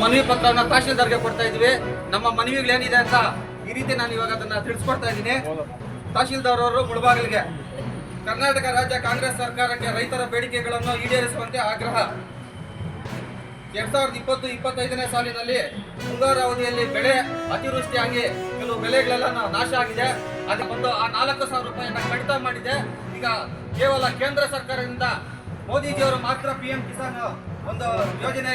ಮನವಿ ಪತ್ರವನ್ನು ತಹಶೀಲ್ದಾರ್ಗೆ ಕೊಡ್ತಾ ಇದ್ವಿ. ನಮ್ಮ ಮನವಿಗಳೇನಿದೆ ಅಂತ ಈ ರೀತಿ ನಾನು ಇವಾಗ ಅದನ್ನ ತಿಳಿಸ್ಕೊಡ್ತಾ ಇದ್ದೀನಿ. ತಹಶೀಲ್ದಾರ್ ಅವರು ಮುಳಬಾಗಿಲಿಗೆ ಕರ್ನಾಟಕ ರಾಜ್ಯ ಕಾಂಗ್ರೆಸ್ ಸರ್ಕಾರಕ್ಕೆ ರೈತರ ಬೇಡಿಕೆಗಳನ್ನು ಈಡೇರಿಸುವಂತೆ ಆಗ್ರಹ. 2020-25ನೇ ಸಾಲಿನಲ್ಲಿ ಮುಂಗಾರು ಅವಧಿಯಲ್ಲಿ ಬೆಳೆ ಅತಿವೃಷ್ಟಿಯಾಗಿ ಕೆಲವು ಬೆಳೆಗಳೆಲ್ಲ ನಾಶ ಆಗಿದೆ. ಅದು ಒಂದು ಆ 4,000 ರೂಪಾಯಿಯನ್ನು ಕಡಿತ ಮಾಡಿದೆ. ಈಗ ಕೇವಲ ಕೇಂದ್ರ ಸರ್ಕಾರದಿಂದ ಮೋದಿಜಿಯವರು ಮಾತ್ರ PM ಕಿಸಾನ್ ಒಂದು ಯೋಜನೆ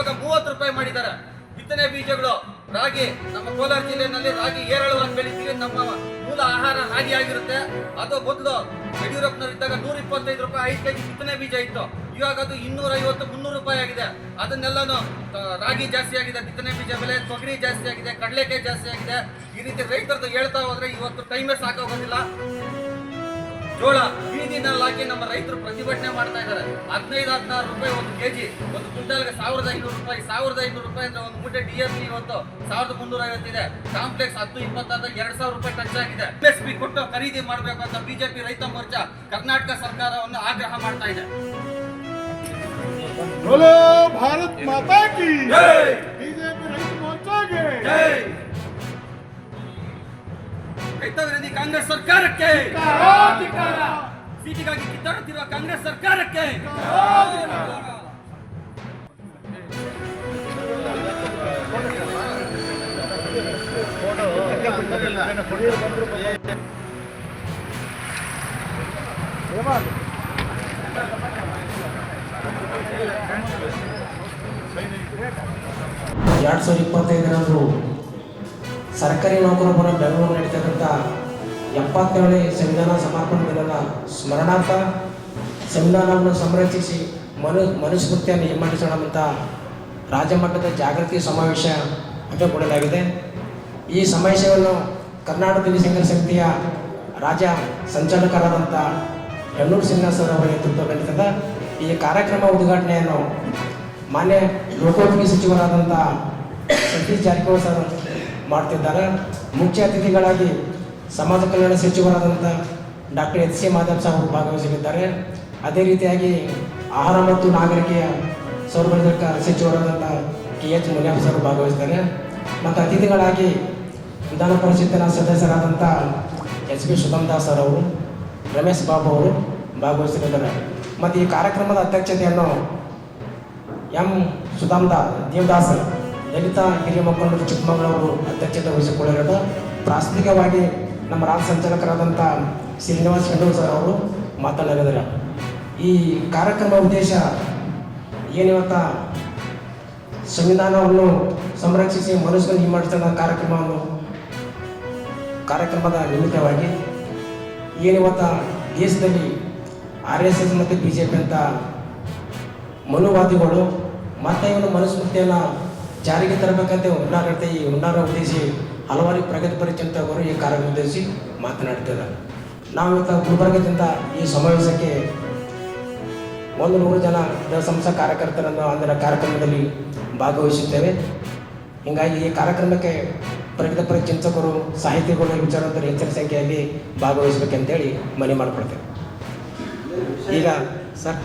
30 ರೂಪಾಯಿ ಮಾಡಿದ್ದಾರೆ. ಬಿತ್ತನೆ ಬೀಜಗಳು ರಾಗಿ, ನಮ್ಮ ಕೋಲಾರ ಜಿಲ್ಲೆಯಲ್ಲಿ ರಾಗಿ ಏರಳವಾಗಿ ಬೆಳಿತೀವಿ. ನಮ್ಮ ಮೂಲ ಆಹಾರ ರಾಗಿ ಆಗಿರುತ್ತೆ. ಅದು ಮೊದಲು ಯಡಿಯೂರಪ್ಪನವರಿದ್ದಾಗ 125 ರೂಪಾಯಿ 5 kg ಬಿತ್ತನೆ ಬೀಜ ಇತ್ತು. ಇವಾಗ ಅದು 250-300 ರೂಪಾಯಿ ಆಗಿದೆ. ಅದನ್ನೆಲ್ಲಾನು ರಾಗಿ ಜಾಸ್ತಿ ಆಗಿದೆ, ಬಿತ್ತನೆ ಬೀಜ ಬೆಲೆ, ತೊಗರಿ ಜಾಸ್ತಿ ಆಗಿದೆ, ಕಡಲೆಕಾಯಿ ಜಾಸ್ತಿ ಆಗಿದೆ. ಈ ರೀತಿ ರೈತರದ್ದು ಹೇಳ್ತಾ ಹೋದ್ರೆ ಇವತ್ತು ಟೈಮೇ ಸಾಕಾಗೋದಿಲ್ಲ. ಜೋಳ ಬೀದಿನಲ್ಲಿ ಹಾಕಿ ನಮ್ಮ ರೈತರು ಪ್ರತಿಭಟನೆ ಮಾಡ್ತಾ ಇದ್ದಾರೆ. 15-16 ರೂಪಾಯಿ ಒಂದು ಕೆಜಿ, ಒಂದು ಕ್ವಿಂಟಲ್ಗೆ 1,500 ರೂಪಾಯಿ. 1,500 ರೂಪಾಯಿ ಅಂದ್ರೆ ಒಂದು ಮೂಟೆ DAP ಇವತ್ತು 1,350 ಇದೆ. ಕಾಂಪ್ಲೆಕ್ಸ್ 10-20 2,000 ರೂಪಾಯಿ ಟಚ್ ಆಗಿದೆ. MSP ಕೊಟ್ಟು ಖರೀದಿ ಮಾಡಬೇಕು ಅಂತ BJP ರೈತ ಮೋರ್ಚಾ ಕರ್ನಾಟಕ ಸರ್ಕಾರವನ್ನು ಆಗ್ರಹ ಮಾಡ್ತಾ ಇದೆ. बोलो भारत माता की जय, बीजेपी रैत मोर्चा की जय, ರೈತ ವಿರೋಧಿ ಕಾಂಗ್ರೆಸ್ ಸರ್ಕಾರಕ್ಕೆ ಸೀಟಿಗಾಗಿ ಕಿತ್ತಾಡುತ್ತಿರುವ ಕಾಂಗ್ರೆಸ್ ಸರ್ಕಾರಕ್ಕೆ ಎರಡು 2025 ಸರ್ಕಾರಿ ನೌಕರರ ಬೆಂಗಳೂರು ನಡೀತಕ್ಕಂಥ 77ನೇ ಸಂವಿಧಾನ ಸಮರ್ಪಣೆ ದಿನದ ಸ್ಮರಣಾರ್ಥ ಸಂವಿಧಾನವನ್ನು ಸಂರಕ್ಷಿಸಿ ಮನುಸ್ಮೃತಿಯನ್ನು ಹಿಮ್ಮೆಟ್ಟಿಸೋಣಂತ ರಾಜ್ಯ ಮಟ್ಟದ ಜಾಗೃತಿ ಸಮಾವೇಶ ಹಮ್ಮಿಕೊಳ್ಳಲಾಗಿದೆ. ಈ ಸಮಾವೇಶವನ್ನು ಕರ್ನಾಟಕ ವಿಕಲಚೇತನರ ಸಮಿತಿಯ ರಾಜ್ಯ ಸಂಚಾಲಕರಾದಂಥ ಯಣ್ಣೂರು ಶ್ರೀನಿವಾಸ ಅವರ ನೇತೃತ್ವ ನಡೀತದೆ. ಈ ಕಾರ್ಯಕ್ರಮ ಉದ್ಘಾಟನೆಯನ್ನು ಮಾನ್ಯ ಲೋಕೋಪಯೋಗಿ ಸಚಿವರಾದಂಥ ಸತೀಶ್ ಜಾರಕಿಹೊಳಿ ಸರ್ ಮಾಡ್ತಿದ್ದಾರೆ. ಮುಖ್ಯ ಅತಿಥಿಗಳಾಗಿ ಸಮಾಜ ಕಲ್ಯಾಣ ಸಚಿವರಾದಂಥ ಡಾಕ್ಟರ್ HC ಮಾಧವ್ ಸಾಹೇಬರು ಭಾಗವಹಿಸಲಿದ್ದಾರೆ. ಅದೇ ರೀತಿಯಾಗಿ ಆಹಾರ ಮತ್ತು ನಾಗರಿಕ ಸೌಲಭ್ಯ ಸಚಿವರಾದಂಥ KH ಮುನಿಯಪ್ಪ ಸರ್ ಭಾಗವಹಿಸ್ತಾರೆ. ಮತ್ತು ಅತಿಥಿಗಳಾಗಿ ವಿಧಾನ ಪರಿಷತ್ತಿನ ಸದಸ್ಯರಾದಂಥ SP ಸುಗಮದಾಸ್ ಸರ್ ಅವರು, ರಮೇಶ್ ಬಾಬು ಅವರು ಭಾಗವಹಿಸಲಿದ್ದಾರೆ. ಮತ್ತು ಈ ಕಾರ್ಯಕ್ರಮದ ಅಧ್ಯಕ್ಷತೆಯನ್ನು M ಸುಧಾಮದ ದೇವದಾಸ್ ದಲಿತ ಹಿರಿಯ ಮುಖಂಡರು ಚಿಕ್ಕಮಗಳೂರು ಅಧ್ಯಕ್ಷತೆ ವಹಿಸಿಕೊಳ್ಳಲಿದ್ದು, ಪ್ರಾಥಮಿಕವಾಗಿ ನಮ್ಮ ರಾಜ್ಯ ಸಂಚಾಲಕರಾದಂಥ ಶ್ರೀನಿವಾಸ್ ಯಣ್ಣೂರು ಸರ್ ಅವರು ಮಾತನಾಡಿದ್ದಾರೆ. ಈ ಕಾರ್ಯಕ್ರಮ ಉದ್ದೇಶ ಏನಿವತ್ತ ಸಂವಿಧಾನವನ್ನು ಸಂರಕ್ಷಿಸಿ ಮನುಷ್ಯನ ಹಿಮ್ಮೆಟ್ಟಿಸಿದ ಕಾರ್ಯಕ್ರಮದ ನಿಮಿತ್ತವಾಗಿ ಏನಿವತ್ತ ದೇಶದಲ್ಲಿ RSS ಮತ್ತು BJP ಅಂತ ಮನುವಾದಿಗಳು ಮತ್ತೆ ಇವನು ಮನುಸ್ಮೃತಿಯನ್ನು ಜಾರಿಗೆ ತರಬೇಕಂತ ಈ ಹುನ್ನಾರ ಉದ್ದೇಶಿ ಹಲವಾರು ಪ್ರಗತಿಪರ ಚಿಂತಕರು ಈ ಕಾರ್ಯಕ್ರಮ ಉದ್ದೇಶಿಸಿ ಮಾತನಾಡ್ತಿದ್ದಾರೆ. ನಾವು ಇವತ್ತು ಗುಲ್ಬರ್ಗದಿಂದ ಈ ಸಮಾವೇಶಕ್ಕೆ 100 ಜನ ಸಂಸ್ಥಾ ಕಾರ್ಯಕರ್ತರನ್ನು ಅಂದಿನ ಕಾರ್ಯಕ್ರಮದಲ್ಲಿ ಭಾಗವಹಿಸುತ್ತೇವೆ. ಹೀಗಾಗಿ ಈ ಕಾರ್ಯಕ್ರಮಕ್ಕೆ ಪ್ರಗತಿಪರ ಚಿಂತಕರು, ಸಾಹಿತಿಗಳು, ವಿಚಾರವಂತರು ಹೆಚ್ಚಿನ ಸಂಖ್ಯೆಯಲ್ಲಿ ಭಾಗವಹಿಸಬೇಕಂತೇಳಿ ಮನವಿ ಮಾಡಿಕೊಡ್ತೇವೆ. ಈಗ ಸರ್